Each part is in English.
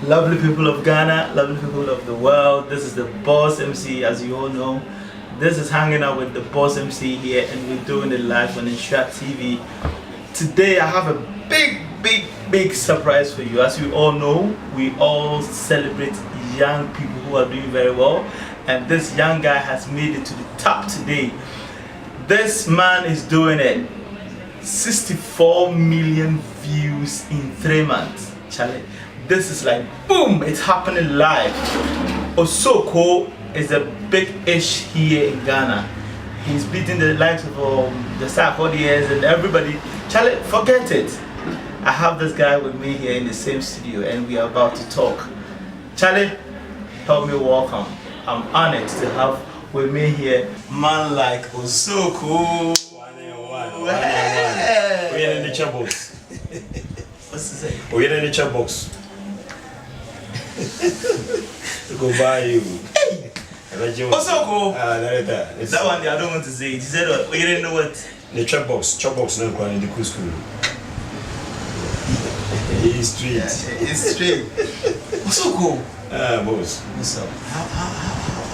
Lovely people of Ghana, lovely people of the world. This is the Boss MC, as you all know. This is hanging out with the Boss MC here, and we're doing it live on Insha TV. Today, I have a big surprise for you. As you all know, we all celebrate young people who are doing very well, and this young guy has made it to the top today. This man is doing it. 64 million views in 3 months. Charlie, this is like boom, it's happening live. Osoko is a big ish here in Ghana. He's beating the likes of the Sarkodie and everybody. Charlie, forget it. I have this guy with me here in the same studio and we are about to talk. Charlie, help me welcome. I'm honored to have with me here man like Osoko. We're in the chat box. What's to say? We're in the chat box. Go buy you. Osoko! That one I don't want to say it. He said what? We didn't know what? The chat box now going in the cool school. He's straight. Yeah, it's straight. Osoko! Boss. What's up?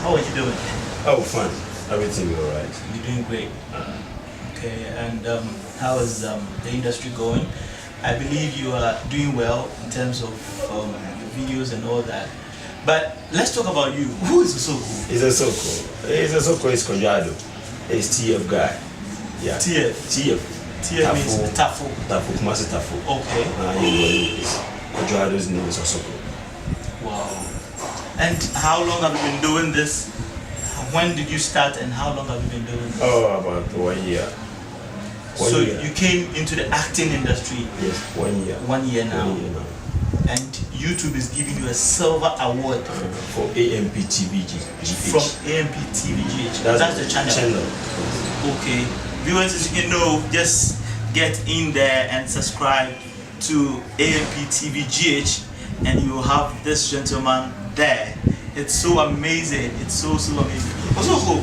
How are you doing? Oh, fine. Everything alright. You're doing great. Okay, and how is the industry going? I believe you are doing well in terms of your videos and all that. But let's talk about you. Who is Osoko? He's Osoko is Kojado. He's TF guy. Yeah. TF means Tafo. Kumasi Tafo. Okay. Kojado's name is Osoko. Wow. And how long have you been doing this? When did you start and how long have you been doing this? Oh, about 1 year. So you came into the acting industry? Yes, 1 year. 1 year now. 1 year now. And YouTube is giving you a silver award for AMP TVG. From AMP TVG. That's the channel. Okay. Viewers, as you know, just get in there and subscribe to AMP TVGH and you will have this gentleman there. It's so amazing. It's so amazing. Osoko,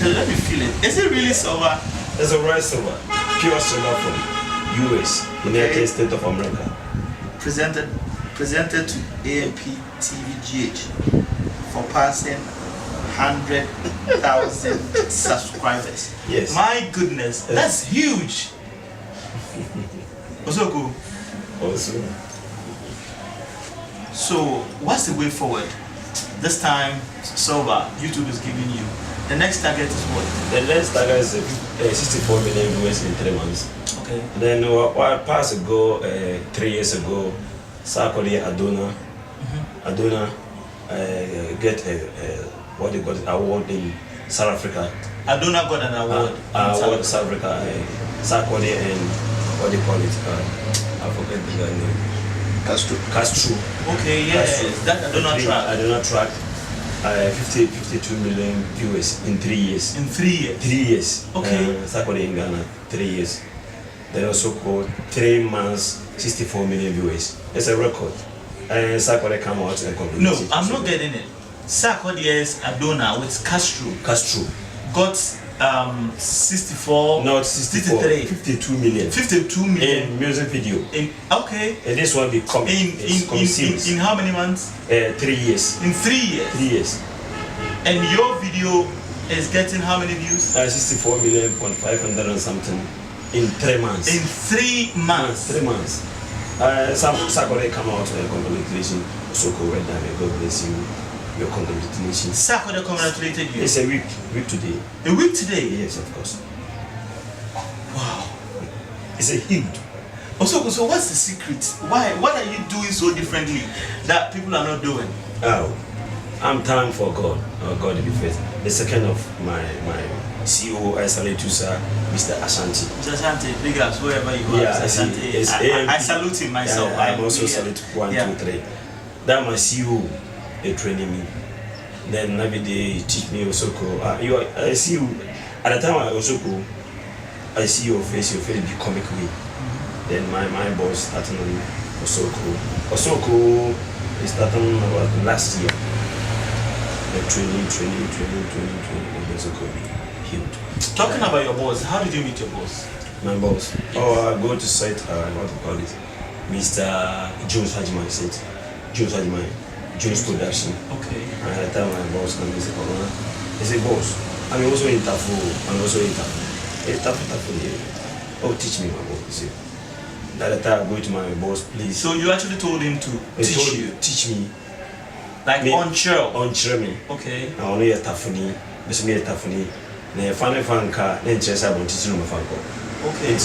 let me feel it. Is it really silver? It's a rice silver. Pure silver from US, United States of America. Presented to AMP TVGH for passing 100,000 subscribers. Yes. My goodness, that's huge. Osoko. Also. So, what's the way forward? This time, silver, YouTube is giving you. The next target is what? The next target is 64 million viewers in 3 months. Okay. Then what passed ago, 3 years ago, Sarkodie Adona get what they got award in South Africa. Adona got an award. Award in South Africa. Sarkodie and what they call it? I forget the name. Castro. Okay, yes. That Adona track. Adona track. 52 million viewers in 3 years. In 3 years? 3 years. Okay. Sarkodie in Ghana, 3 years. Then also called 3 months, 64 million viewers. It's a record. And Sarkodie come out and complete. No, I'm not getting it. Sarkodie's Adona with Castro got 64. No, 64. 63. 52 million. 52 million. In music video. Okay. And this one become in how many months? 3 years. In 3 years. 3 years. And your video is getting how many views? 64 million, 500 and something in 3 months. In 3 months. 3 months. Some Sarkodie come out and congratulations. Osoko went down and God bless you. Your congratulations. Sarkodie congratulated you. It's a week today. A week today? Yes, of course. Wow. It's a huge. Osoko, so what's the secret? What are you doing so differently that people are not doing? Oh, I'm time for God. God to be faithful. The second of my CEO, I salute you, sir, Mr. Ashanti. Mr. Ashanti, big ups wherever you are. Yeah, I salute him myself. Yeah, I also salute 1, 2, 3. That my CEO, they training me. Then every day he teach me Osoko. I see you at the time I Osoko. I see your face be comic way. Then my boss starting on Osoko. Osoko is starting about last year. The training. Osoko be huge. Talking about your boss, how did you meet your boss? My boss. Yes. I go to site, what to call it? Mr. Jones Hajiman said. Junes Adimai, Junes Production. Okay. And at the time my boss came and said, he said, boss, I'm also in Tafu, I'm also in Tafu. Hey, Tafu, oh, teach me my boss. He said, that time I go to my boss, please. So you actually told him to teach me. Like on chill. On chill me. Okay. I only a Tafuni, Miss Me a Tafuni. Ne fan car, then chess I want to know my fanco. Okay.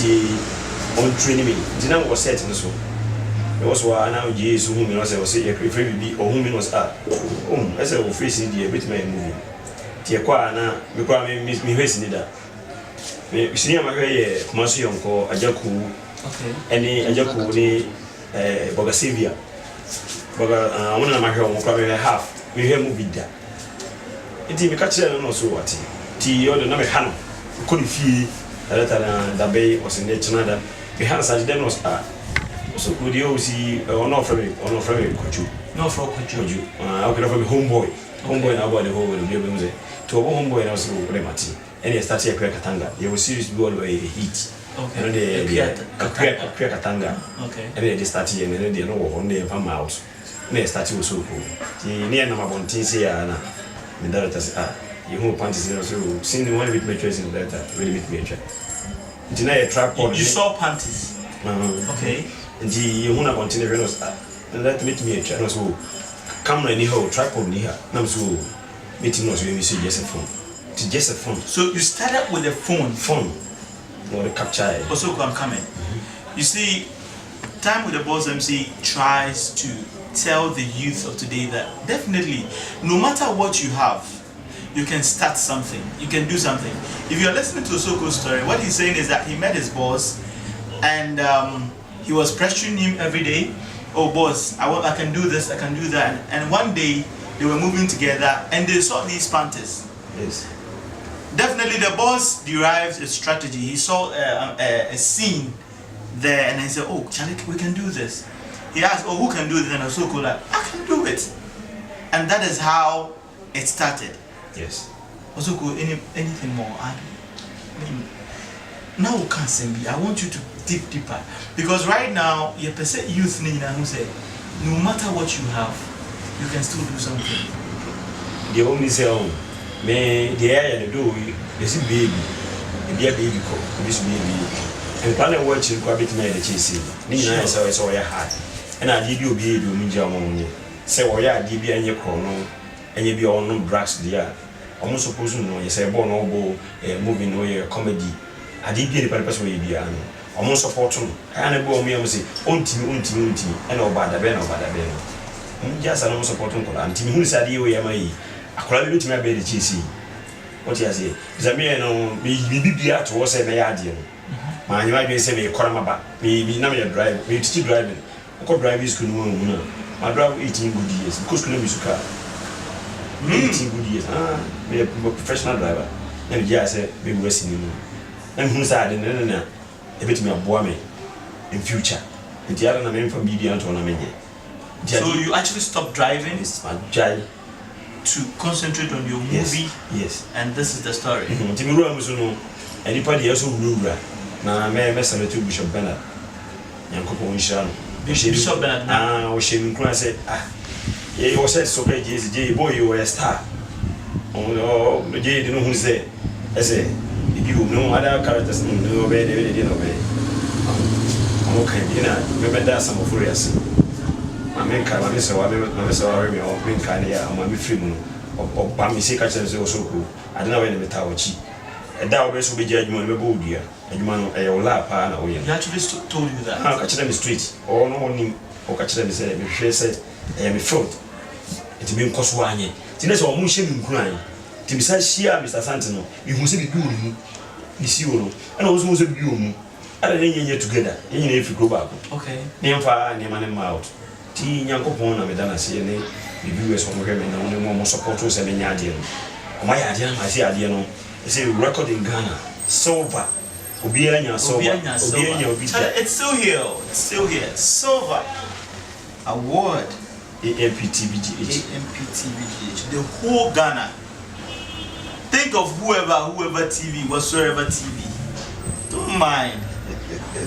On training me. Dinner was set in the soul. It was one now years whom I was say a prefer be or whom was at. As I will face in the bit my movie. Tiaquana, because I miss me facing it. Me see my way, Commercial Uncle, Ajaku, okay, any Ajaku, Bogasavia. Boga, one of my home, probably half. We have moved there. It is a catcher and also what. Tea or the number Hannah couldn't feel that bay was in the Canada. We had such then was so could you see on off from it, could you? No, for could you? I could have a homeboy. Homeboy now by the whole will be able to a homeboy and also Remati. And he started a Katanga. They were seriously all the way heat. Okay. And they Katanga. Okay. And they started and then they know on the farm house. And they started with so cool. The near number one thing say, Anna, the directors are. You who panties also seen one bit matrix in that really bit matrix. Deny a tripod. You saw panties. Okay. And you want to continue Venus and let meet me a channel so come anyhow tripod near. Nam so meeting us when we see just a phone. It's just a phone. So you started with a phone. Phone. Or the capture. Also I'm coming. You see, Time with the Boss MC tries to tell the youth of today that definitely no matter what you have, you can start something, you can do something. If you're listening to Osoko's story, what he's saying is that he met his boss and he was pressuring him every day. Oh boss, I can do this, I can do that. And one day they were moving together and they saw these panties. Yes. Definitely the boss derives a strategy. He saw a scene there and he said, oh Charlie, we can do this. He asked, oh, who can do this? And Osoko like, I can do it. And that is how it started. Yes. Also, anything more? Now can't send me. I want you to dig deeper because right now you perceive youth who say no matter what you have, you can still do something. The only say me the area they do is baby, and their baby call this baby. And plan watch it quite bit made the chase. Nina so your heart. And I did you be able to me. Say oh yeah, DB and your chrono. And you be on no drugs there. I'm not supposed to know. You say, born or go movie, no, a comedy. I did get the purpose where you be. I'm not supporting. I am a me, I say, unti, and no bad, just I'm supporting. And Timmy, who said you, am I? I could have my baby cheesy. What you say? Zamia, no, be out to was a mayadian. My, you might be saying, a corner, maybe now you're driving, maybe still driving. I could drive his canoe. My drive 18 good years, because couldn't be so car. 18 good years. Be a professional driver. And yes, be wasting you. And who said, a bit me a boy in future. And the other name from BD and tournament. So you actually stopped driving? It's my child. To concentrate on your movie? Yes. And this is the story. Timmy Ramsuno, anybody else who rule. Now, I may mess with Bishop Bernard. Yanko Shan. Bishop Bernard. Ah, was shaming Cry said, he was said so great, J boy, you were a star. Oh, the J didn't know who's there. I say, if you know other characters, no obey, they didn't obey. Okay, you know, remember that some of Furious. I mean, I miss or green candia, and my free moon, or Bammy catchers also cool. I don't know any Metawachi. And that was be judgment of a dear, and you man a lap, and we actually told you that. I'll catch them in the street, or no one, or catch them, say, I am a fraud. It's been cost 1 year. Tiness or motion crying. To besides here, Mr. Santino, you must be doing you, and I was most of you. I don't year together, even if you go back. Okay. Name fire, name and out. Tea, young Copona, Madame CNA, the viewers from women, only more supporters and any idea. My idea, I see idea. It's a record in Ghana. Silver. Obianya, Silver. It's still here. It's still here. Silver. Award. AMPTBGH. The whole Ghana. Think of whoever TV, whatsoever TV. Don't mind.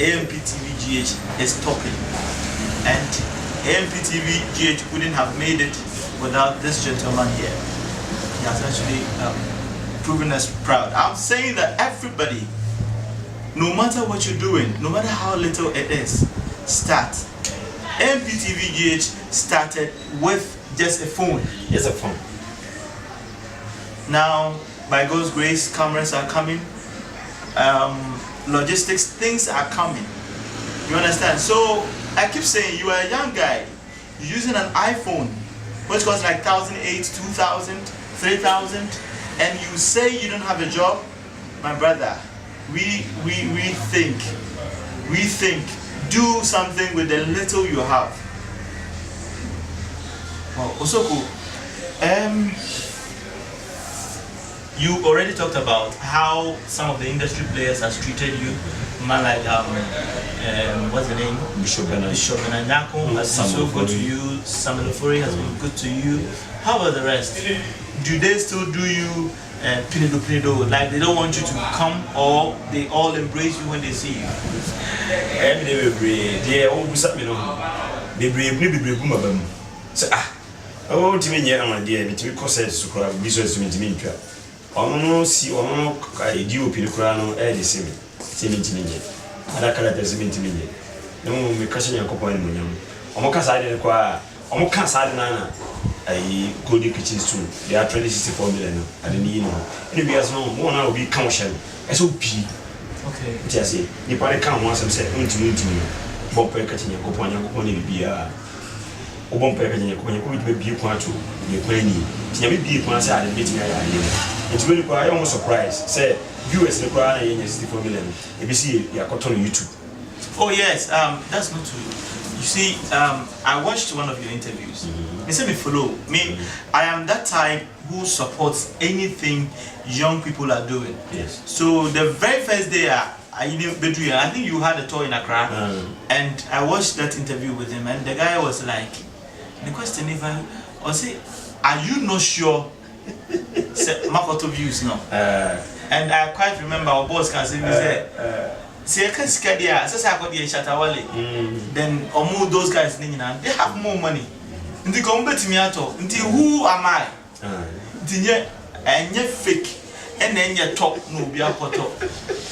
AMPTBGH is topping. And AMPTV GH wouldn't have made it without this gentleman here. He has actually proven us proud. I'm saying that everybody, no matter what you're doing, no matter how little it is, start. AMPTV GH started with just a phone. Just a phone. Now, by God's grace, cameras are coming. Logistics, things are coming. You understand? So I keep saying, you are a young guy using an iPhone, which costs like 1,800, 2,000, 3,000, and you say you don't have a job. My brother, we think, do something with the little you have. Well, Osoko, you already talked about how some of the industry players has treated you. Man like what's the name? Bishop Benanyako has been so good to you. Samuel Ofori has been good to you. How about the rest? Do they still do you pinido? Like they don't want you to come, or they all embrace you when they see you? They always me no. They brave bum. So oh, to me, I'm a dear, but we cause it to cry, business to me. Ono si ono ka edio pilikura no e de semi tinye ada kala de semi tinye no me ka shanya ko point munyam omo ka sa de kwa omo ka sa de na ai Golden Kitchen Stew they are 24 million ade ni no ene bias no mo na obi ka wo hye e so bi okay just say ni pare ka ho asem say ntimi bo pe ka tinya ko point ni bia o bon pe ka tinya ko bi bi ko ato ni ko ani tinya bi ko asa ade bi tinya ya ani. It's really quite almost surprised. Say US the crowd and 64 million. If you see you are caught on YouTube. Oh yes, that's not true. You see, I watched one of your interviews. They said me follow. Me, I am that type who supports anything young people are doing. Yes. So the very first day I think you had a tour in Accra, and I watched that interview with him, and the guy was like, the question if I was say, are you not sure? Makoto views now. And I quite remember our boss can say, say, then almost those guys, they have more money. They come to me at all. Who am I? And yet fake. And then you talk no be a photo.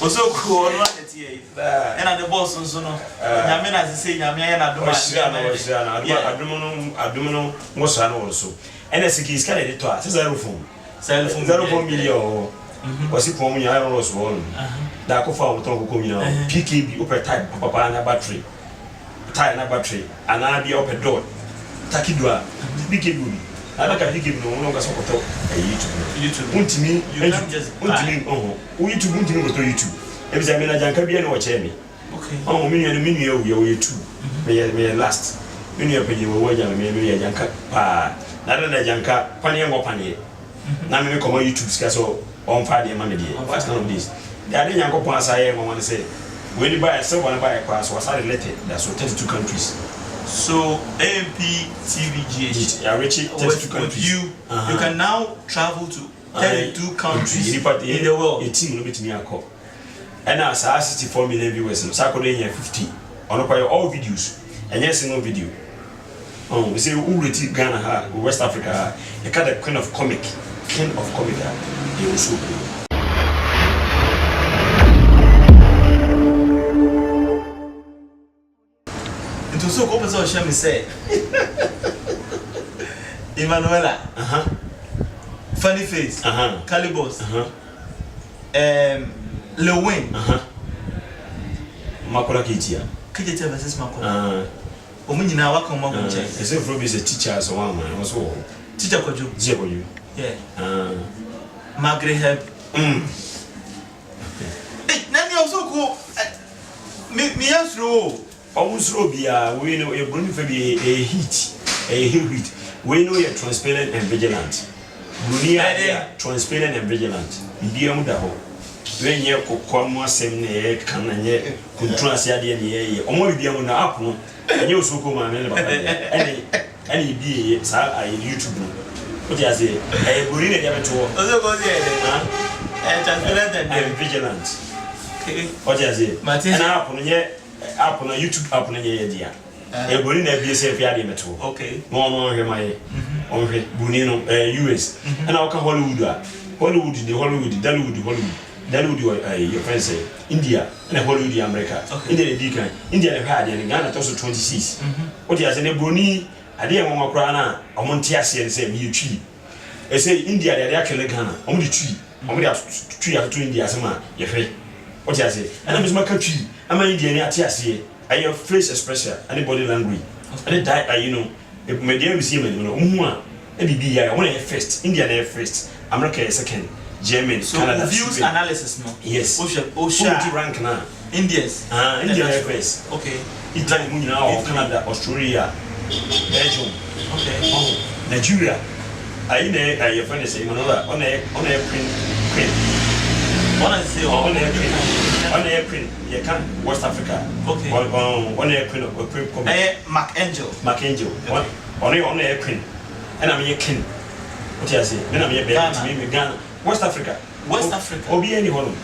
Also, cool, and at the boss, so no. Yamin as I say, Yamin, I don't also. And as he is carried it to us, zero phone 0.4 million. Was it for me? I was one. That could found Tongo PKB upper type, papa and a battery. Tie and a battery, and I'll be up a door. Takidua, PKB. I don't can give no longer support a YouTube. Want me, you can't just want to me. Oh, we to want to go to YouTube. Every time I can be an watch me. Okay. Oh, me and me, you too. May last. Many of you were watching me, a young pa. Nada na janka pani yango pani na me come on YouTube so on Friday man dey what kind of this they are yango pon asaya mo say when you buy so one buy class was related that's 32 countries so AMPTV GH are reaching 32 countries you can now travel to 32 countries in the world a team no betimi akọ and now 64 million viewers no sakodo here 50 on all videos and yes single video. We say who reti Ghana West Africa the kind of king of comic they also play. It was so cool as Shami said. Emanuela, Funny Face, Calibos, Lil Wayne, Makola Kitia. Kijita versus Makola. Omuni na wako mwa kunche. Ese Frobi is a teacher so one man also. Teacher Kojo. Teacher Kojo. Yeah. Magre help. Nani also ko me answer. Almost Robia, we know you're going to be a heat. We know you're transparent and vigilant. Bunia transparent and vigilant. Idiom da ho. When you come same ne can ye contrast ya de omo biam na app no enye osoko ma me baba any be sa YouTube no what you say e bori na dia beto osoko dey transparent and vigilant okay what you say na app no ye app no YouTube app no ye dia Boni na be say fiade meto. Okay. No hwe mai. On hwe Boni no US. And I can Hollywood. Hollywood, your friends say India and Hollywood America. India the Deacon. India the hard and Ghana also 26. What you say Boni I didn't want to cry on Montiasi and say me tree. I say India they actually Ghana. Only tree. Only tree after India sama your face. What you say? And I'm my country. I'm an Indian at TSA. I have face expression and body language. And die, you know, if my dear museum, you know, maybe I want to first, India air first, America second, German, so Canada. Views analysis, no? Yes. Ocean rank now. Indians. India air first. Okay. Italy, Canada, Australia, Belgium. Okay. Oh, Nigeria. I know your friend is saying on a print. On airplane, you can West Africa. Okay. On airplane, McAngel. On airplane, and I'm a king. What you say? Then I'm a baby. Ghana, West Africa. Obi any one.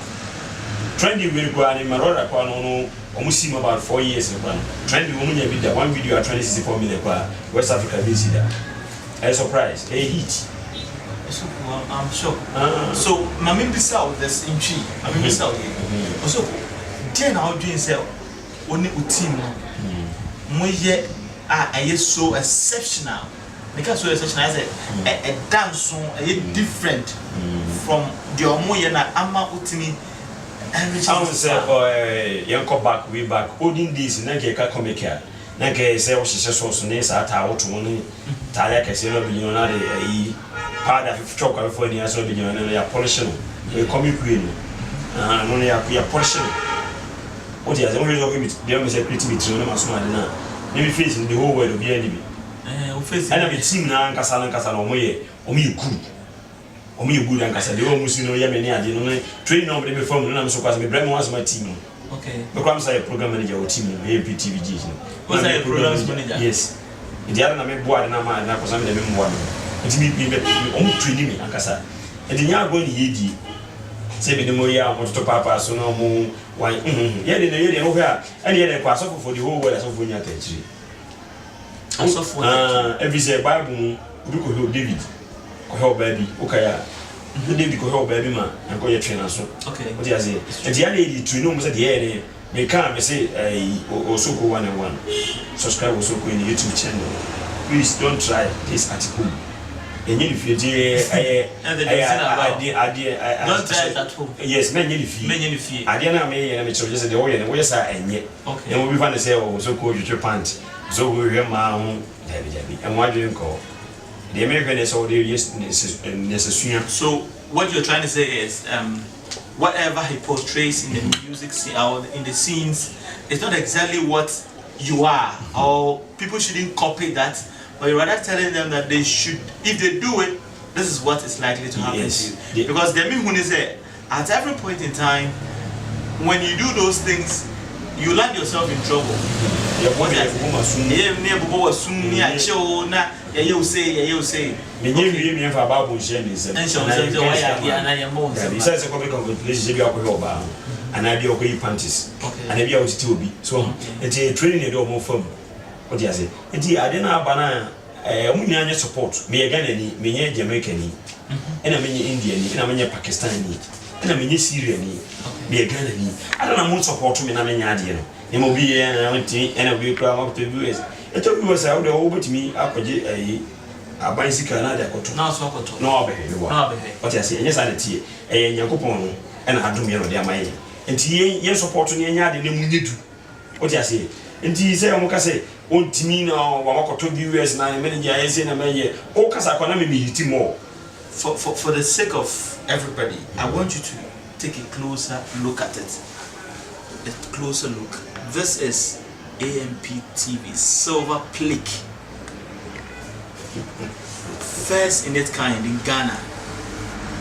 Trendy will go and Maroda Kwano, almost seem about 4 years ago. Trendy woman, you did one video at 24 million West Africa visit. A surprise, a heat. I'm sure. So, Mammy Bissau, this in Chi, I mean, Bissau. So, then I'll do say, only team. Moye are so exceptional. Because so exceptional as a dance song, different from the Omoyana Ama Utimi. I would say, Yanko back, we back, olden days, Nageka comic here. Nake say, she says, so names at our to money. Talaka say, no, you know, part of chocolate for the answer being a polishing. We come queen. Only a polishing. What is the only way the only secret to be true? Maybe facing the whole world of the enemy. And I've been seeing now Casalan Casanomoye, Omi good and Casa, the almost know Yemeni. I didn't train nobody before me. I'm so because my brain was my team. Okay. Because I'm a program manager or team, APTVG. Was I a program manager? Yes. The other name board and I'm not because I'm the member. It's me training me, Ankasa. And the young going Yidi, say the Moya, wants to Papa, so no more. Why, yet in the year over, and yet I pass off for the whole world as of when you're every say Bible, Duko David, Kohel baby, Okaya, David Kohel baby man, and go your trainer. So, okay, what you say? And the lady to know at the end, may come and say, Osoko 101. Subscribe Osoko in the YouTube channel. Please don't try this article. And if you don't try it at home. Yes, many fee. I didn't make any choices at the oil and where's I and yet. Okay. And we want to say, oh, so cool, your pants. So we have my own. And why do you call? The American is all there, yes, necessary. So, what you're trying to say is, whatever he portrays in the music scene or in the scenes, it's not exactly what you are, or people shouldn't copy that. But you're rather telling them that they should, if they do it, this is what is likely to happen to you. Yeah. Because the mean is at every point in time, when you do those things, you land yourself in trouble. And I be okay panties. And I be out to be. So it's a training a more firm. What do you say? I didn't have banana support. Me again, me Jamaican, and I mean Indian, and I mean Pakistani, and I mean Syrian, me again. I don't know more support me, and I mean Adian. It will be and I will come up to the US. It took me out over to me up a bicycle and I got to now so no behavior. What I say, yes, I did a Yakupon and I do me on their mind. And ye supporting any other than we do. What I say? And he said, I'm say, on Timina or to the US 9 minutes, and a man, all Casacona me more. For the sake of everybody, I want you to take a closer look at it. A closer look. This is AMP TV Silver Plaque. First in its kind in Ghana.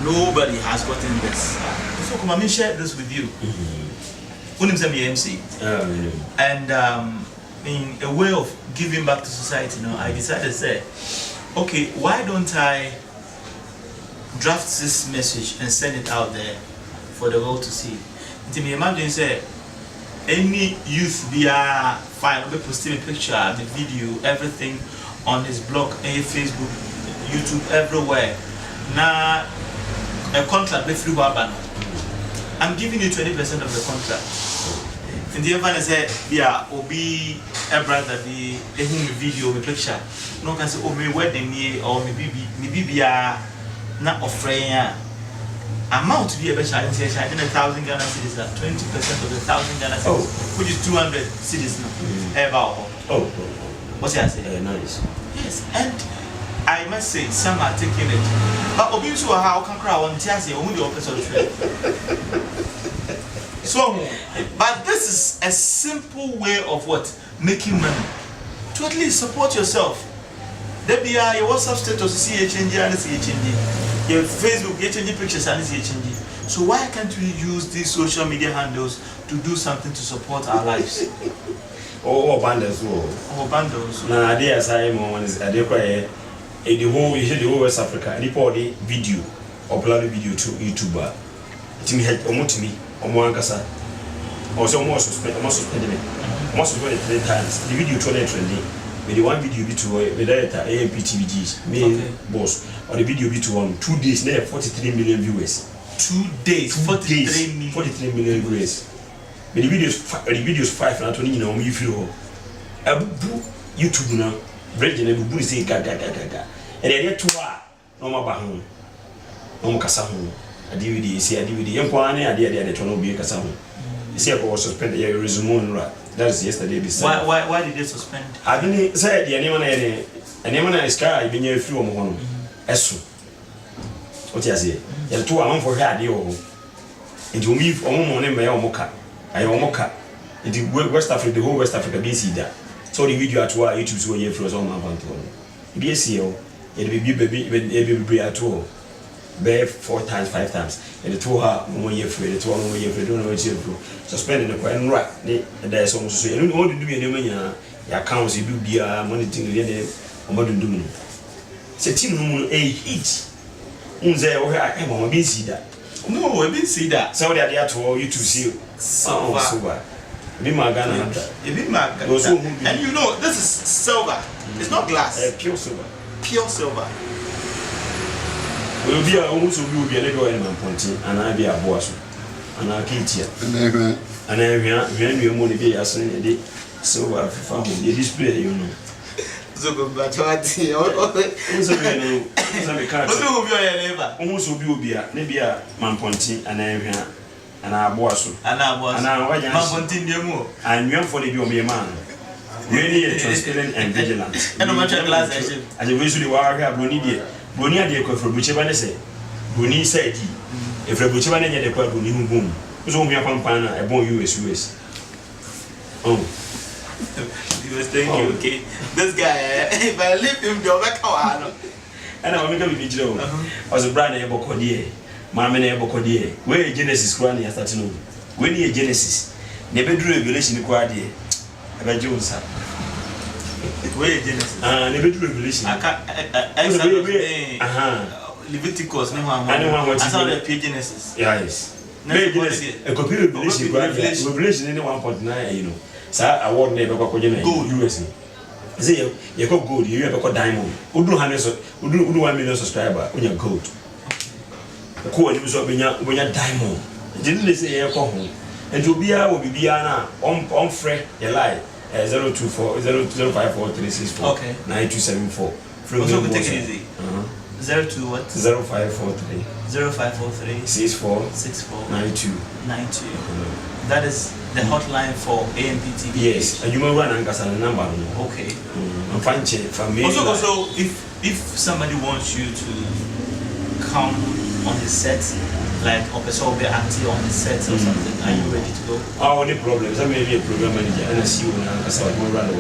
Nobody has gotten this. So come on, share this with you. MC. And in a way of giving back to society, I decided to say, okay, why don't I draft this message and send it out there for the world to see? Imagine say, any youth via fine, I'll be posting a picture, the video, everything on his blog, Facebook, YouTube, everywhere. Now, a contract be free ban. I'm giving you 20% of the contract. In the event I say, yeah, Obi, a brother, the video, the picture. No can say, oh, me wedding me or maybe not offering. Amount to be a better I didn't 1,000 Ghana cedis, 20% of the 1,000 Ghana cedis, which is 200 cedis now. What's that say? Nice. Yes, and I must say, some are taking it. But obviously, how can crowd on Tiasi only the opposite trade? So, but this is a simple way of what? Making money. To at least support yourself. There be your WhatsApp status, see a change, and see a change. Your Facebook, you change pictures and see a change. So why can't we use these social media handles to do something to support our lives? Or bundles. Or bundles. Now, I dare say, one is a the whole West Africa, and the video, upload video to YouTube. To me, help me, or more Ankasa. Also, almost suspended it. Almost suspended 3 times. The video to trending. With the one video be to the director AMPTVG's main boss, or the video be to on 2 days, there 43 million viewers. 2 days, 43 million viewers. But the video is 5 and I told you know me feel YouTube now, Bridget and Bubu say gaga. And then get to no more bahon, no more casamu. A DVD, see a DVD, and Kwane, a dear, the Tono be a casamu. You see, I was suspended a resume, right? That is yesterday. Why did they suspend? I didn't say the anyone is car, I've been here through one. Esu. What you say? You're 2 hours for her, dear. And you leave on morning by Omoka. I Omoka. Into West Africa, the whole West Africa, BC that. So the video at what YouTube so here for some amount. BSO, it will be baby at all. Bear 4 times, 5 times, and the 2 hours, 1 year free, the 2 hours, 1 year free, don't know what you're through. Suspending the coin, right? There's almost so you don't want to do any money, your accounts, you do be a money thing, or modern doom. Say, Tim, a heat. Unze, or I am on a busy that. No, I didn't see that. So they are to you to see. So, be my Ghana. And you know, this is silver. It's not glass. Pure silver. Pure silver. Will be almost will be a little element pointing, and I be a boss, and I'll keep here. And then you money be as in a day. So, the display, you know. So, but what almost will be a maybe a man pointing, and I boss, and you're for the be a man. Really transparent and vigilant. And no matter glass, and you usually were Bruni. Bruni had a for whichever say. Bruni said, if a whichever any the quad Bruni boom, was only a pampana, a born US. Oh, he was thinking, okay, this guy, if I leave him, go back. And I will make a video. I was a brand of Bocodier, Mamma Bocodier, where Genesis granny at that noon. When you Genesis, never drew revelation required here. About Jones. Where Genesis? Never drew revelation. Leviticus, no one. I saw the Genesis. Yes. A computer revelation in 1.9, you know. Sir, I won't never go to gold USA. Say, you got gold, you have a diamond. Who do 1 million subscribers when you're gold? The core is when you're diamond. Didn't they say you're home? And to be able to be on Fred, you lie 024 054 364 9274. Also, take it easy. 02 what? 0543 0543 64 92. That is the hotline for AMPTV. Yes, and you may run and get a number. Okay. I'm fine, for me. Also, if somebody wants you to come on the set, like Opesa will be active on the set or something, are you ready to go? Oh, no problem. I may be a program manager and I see you and I saw you run.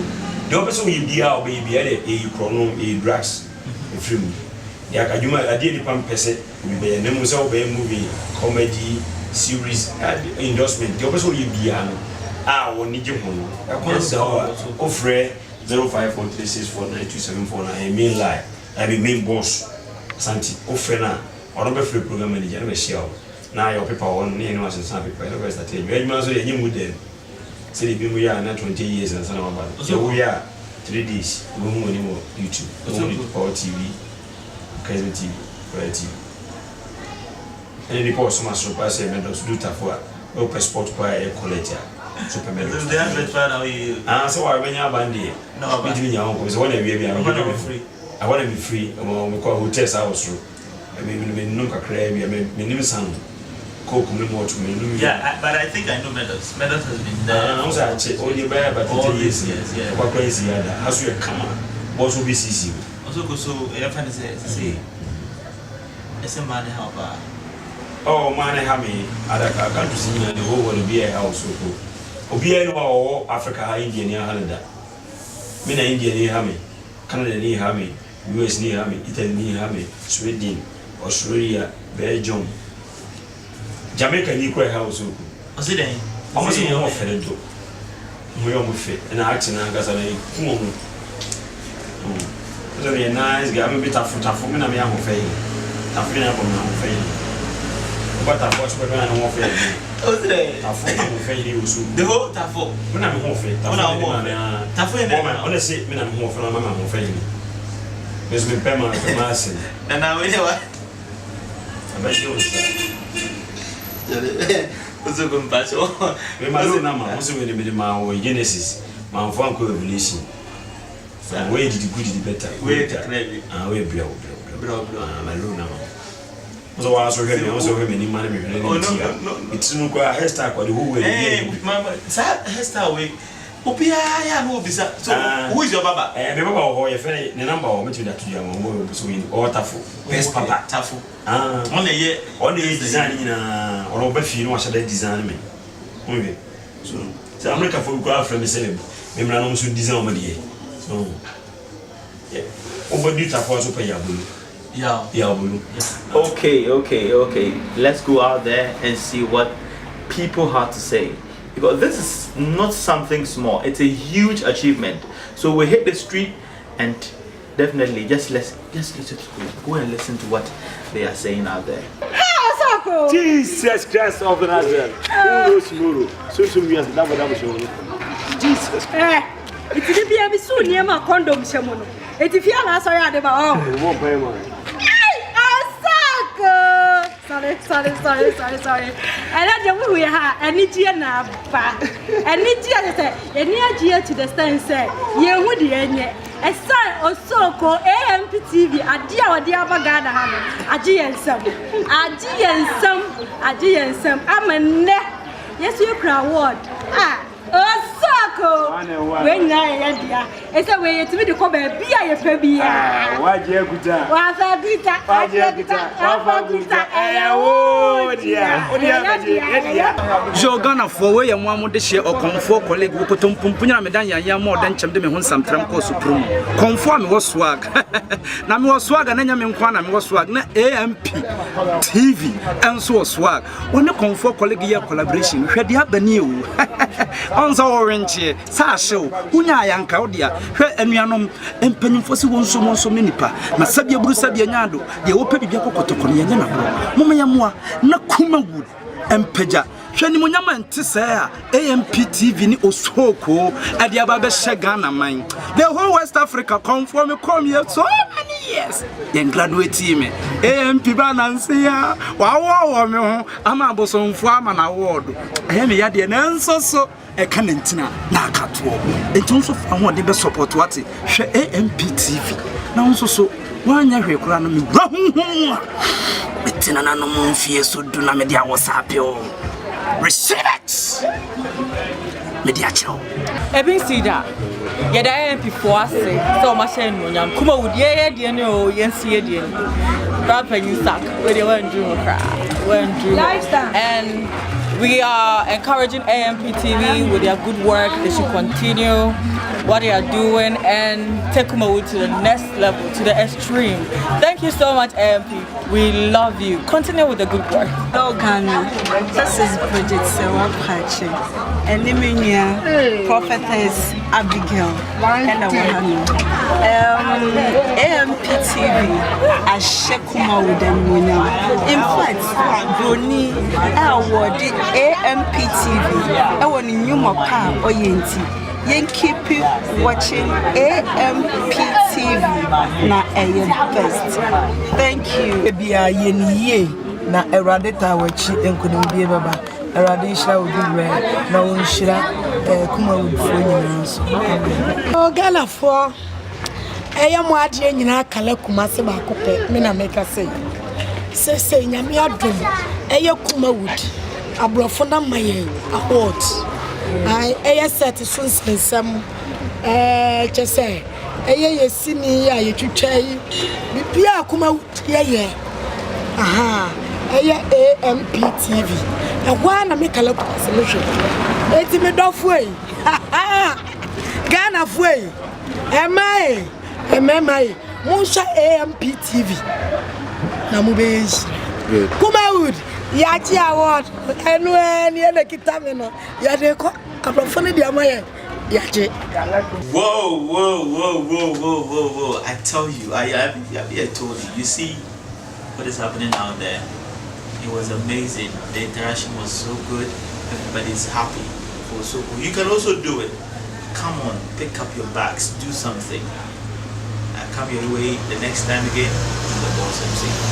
The Opesa will be our baby, a chrono, a drugs, a film. Yeah, I did the pump person, we be a movie, comedy, series, endorsement. The Opesa will be I will need you home. I can't say, offer 0543649274. I mean, like, I be main boss, Santi, offer now. Or not free program manager, never share. Now your people on any was in some people, the rest that you must be with them. say we are not 20 years and some about. So we are 3 days. We go on YouTube, Power TV, Kaizen TV, Royal TV. And the post so much surprise medals do tafua. Open sport choir college. Super medals. They have let find out you. So I when you are bandy. No, but you know, because when we are free. I want to be free. We call hotels house through. I mean, no crab. I mean, name son. Coke, no more to me. Yeah, but I think I know medals. Medals has been there. I was actually only bear, but all these years, yeah. What crazy other? As you come on, what will be CC? Also, go so, I find say, it's a man help. Oh, man, I have me. I can't see the whole world be a house. Obia no Africa, India near Canada. Mina India near Hammy, Canada near Hammy, US near Hammy, Italy near Hammy, Sweden, Australia, Belgium. Jamaica ni kwa house huko. Oside. Almost ni omo fere do. Mo mo fe. Na act na ngasa na kumo mo. So very nice guy. Me tafu me na me am fe. Tafu na ko na mo fe. But tafu so be na mo fe. Oside. Tafu na mo fe ni usu. The whole tafu. Me na me mo fe. Tafu na honestly me na me mo fe na mama mo fe ni. Mesmo me pema na assim. Na we wa. Abaixo o Você como passou? Me malu na ma, você me de ma o Genesis, ma fo anko Revelation. So where did the good the better? Where the clever? We bro. Malu na ma. So wa so hwe me, so hwe me ni ma na me hwe ni. No. It's no kwa hairstyle kwa the whole way. Eh, mama, sa hairstyle we. Opia ya no bisa. So who is your baba? Me baba ho ye fe ne number o me to that to you mo so we all tafu. Best papa tafu. On the design na on ba fi no wa shada design me. Okay. So America for go after me selling. Me mra no so design o ma de. So yeah. Over do tafu so pa ya bulu. Yeah, bulu. Okay. Let's go out there and see what people have to say. Because this is not something small, it's a huge achievement. So we hit the street and definitely just go and listen to what they are saying out there. Jesus Christ of Nazareth. Jesus. It's the baby soon near my condom shamono. It's if you are sorry about Sorry. And I don't know we have any dear now, and any dear to the stand say, you would hear a son or so called AMP TV, a dear Bagada Hammer, a G and some, I'm a neck. Yes, you cry what? When I it's a way to be the cover, be a baby. Why, dear Guta? Jogana for way and one would share or conform colleague who could Pumpuna Medania more than Cham de Mehon Tramco Supreme. Conform was swag. Nam was swag and Yamin Kwana was swag, AMP TV and so swag. When you conform colleague collaboration, we had the other new. On orange, Sasho, Unya Yanka, and Yanom, and Pennyfosi won so many pa. Masabia Brusa Bianado, the open Biaco, Momayamua, Nakuma Wood, and Peja. Shanimunama and Tissa, AMP TV ni Osoko, at the Abaga Shagana mine. The whole West Africa come from a here so many years. Then graduate team, AMP Banansia, wow, I'm a bosom farm and award. I am a yard and so. A canentina, Nakato. In terms of I want the best support what it AMP TV. Now so 1 year economy. It's an animal fear so do not media was happy. Receive it. Media show. Ebin Sida. Yada AMP for us so much and Munyam. Kuma would ye no yensi edian. Rapper you suck. Where they weren't doing lifestyle. And we are encouraging AMP TV with their good work. They should continue what they are doing and take Kumawood to the next level, to the extreme. Thank you so much, AMP. We love you. Continue with the good work. Oh, Ghana. This is Bridget Sewa Pachi. And Niminia, Prophetess Abigail. And Awahano. AMP TV. Ashekuma with them. In fact, Bruni awarded AMP TV. I want new car or yenti. Yen keep watching AMP TV na best. Thank you. Be a ye na eradita wachi enkunu bi baba. Eradisha would be rare. Na unshira kuma would phone. Oh gala for mo adie nyina kala kuma se ba kopɛ me na meka say nyame adom kuma wood abrofo na maye award ai set so nsensam che say yesini ya yetwitwa yi bibia kuma wood ye aha AMP TV wa na me kala kuma se me hwe eti me dofo yi Ghana fo yi MMI Musha AMP TV na mubezi kuma wood yachi award enu ene kitamino ya de ko abrofone dia maye yachi. Whoa. I tell you, I told you. You see what is happening out there. It was amazing. The interaction was so good. Everybody's happy. It was so cool. You can also do it. Come on, pick up your bags, do something. Come your way the next time again on the Boss MC.